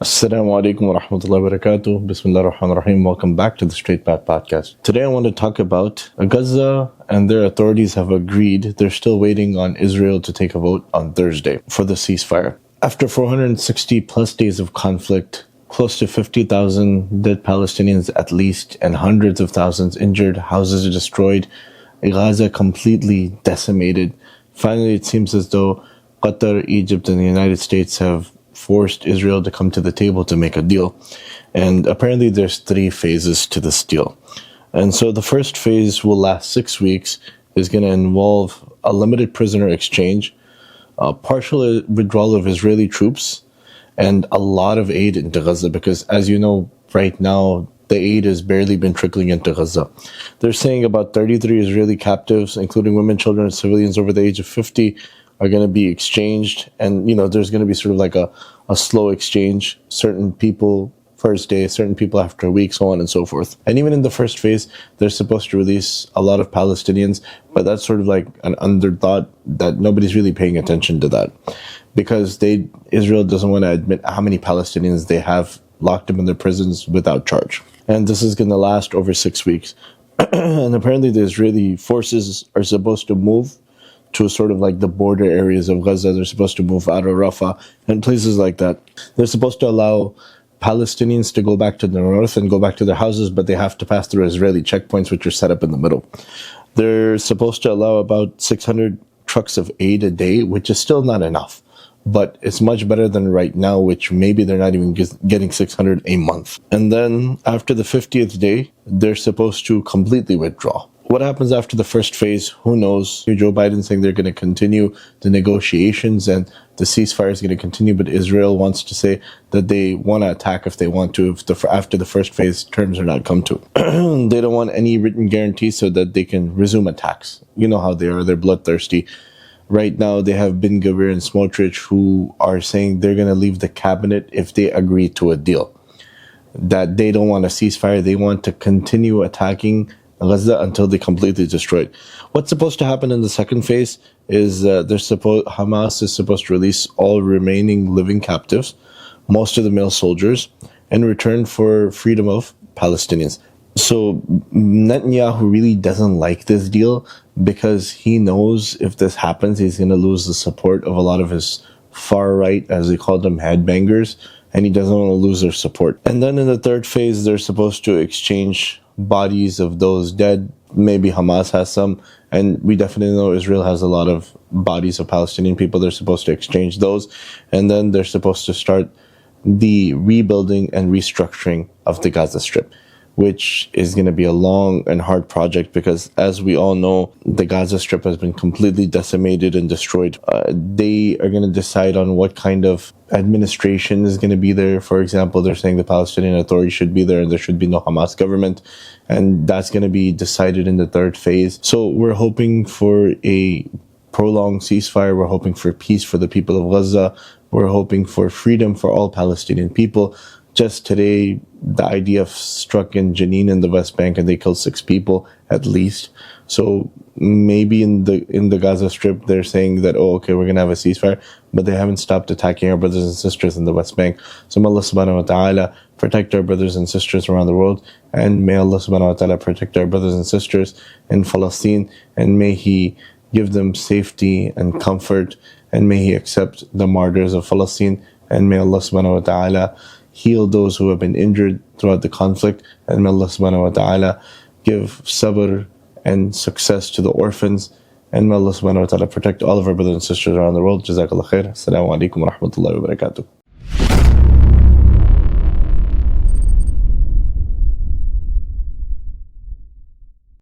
Assalamu alaikum wa rahmatullahi wa barakatuh. Bismillah ar-Rahman ar-Rahim. Welcome back to the Straight Path Podcast. Today I want to talk about Gaza, and their authorities have agreed. They're still waiting on Israel to take a vote on Thursday for the ceasefire. After 460 plus days of conflict, close to 50,000 dead Palestinians at least, and hundreds of thousands injured, houses destroyed, Gaza completely decimated. Finally, it seems as though Qatar, Egypt, and the United States have forced Israel to come to the table to make a deal. And apparently there's 3 phases to this deal. And so the first phase will last 6 weeks, is going to involve a limited prisoner exchange, a partial withdrawal of Israeli troops, and a lot of aid into Gaza, because as you know, right now, the aid has barely been trickling into Gaza. They're saying about 33 Israeli captives, including women, children, and civilians over the age of 50, are going to be exchanged. And, there's going to be sort of like a slow exchange. Certain people first day, certain people after a week, so on and so forth. And even in the first phase, they're supposed to release a lot of Palestinians, but that's sort of like an underthought that nobody's really paying attention to that. Because Israel doesn't want to admit how many Palestinians they have locked up in their prisons without charge. And this is going to last over 6 weeks. And apparently the Israeli forces are supposed to move to sort of like the border areas of Gaza. They're supposed to move out of Rafah and places like that. They're supposed to allow Palestinians to go back to the north and go back to their houses, but they have to pass through Israeli checkpoints, which are set up in the middle. They're supposed to allow about 600 trucks of aid a day, which is still not enough. But it's much better than right now, which maybe they're not even getting 600 a month. And then after the 50th day, they're supposed to completely withdraw. What happens after the first phase, who knows? Joe Biden saying they're going to continue the negotiations and the ceasefire is going to continue, but Israel wants to say that they want to attack if they want to, after the first phase terms are not come to. They don't want any written guarantees so that they can resume attacks. You know how they are, they're bloodthirsty. Right now, they have Ben Gvir and Smotrich who are saying they're going to leave the cabinet if they agree to a deal. That they don't want a ceasefire, they want to continue attacking Gaza until they completely destroyed. What's supposed to happen in the second phase is Hamas is supposed to release all remaining living captives, most of the male soldiers, in return for freedom of Palestinians. So Netanyahu really doesn't like this deal because he knows if this happens, he's going to lose the support of a lot of his far right, as they call them, headbangers, and he doesn't want to lose their support. And then in the third phase, they're supposed to exchange bodies of those dead. Maybe Hamas has some, and we definitely know Israel has a lot of bodies of Palestinian people. They're supposed to exchange those, and then they're supposed to start the rebuilding and restructuring of the Gaza Strip, which is going to be a long and hard project because, as we all know, the Gaza Strip has been completely decimated and destroyed. They are going to decide on what kind of administration is going to be there. For example, they're saying the Palestinian Authority should be there and there should be no Hamas government. And that's going to be decided in the third phase. So we're hoping for a prolonged ceasefire. We're hoping for peace for the people of Gaza. We're hoping for freedom for all Palestinian people. Just today, the IDF struck in Jenin in the West Bank and they killed 6 people at least. So maybe in the Gaza Strip, they're saying that, oh, okay, we're going to have a ceasefire, but they haven't stopped attacking our brothers and sisters in the West Bank. So may Allah subhanahu wa ta'ala protect our brothers and sisters around the world, and may Allah subhanahu wa ta'ala protect our brothers and sisters in Palestine, and may He give them safety and comfort, and may He accept the martyrs of Palestine, and may Allah subhanahu wa ta'ala heal those who have been injured throughout the conflict, and may Allah subhanahu wa ta'ala give sabr and success to the orphans, and may Allah subhanahu wa ta'ala protect all of our brothers and sisters around the world. Jazakallah khair. Assalamu alaikum wa rahmatullahi wa barakatuh.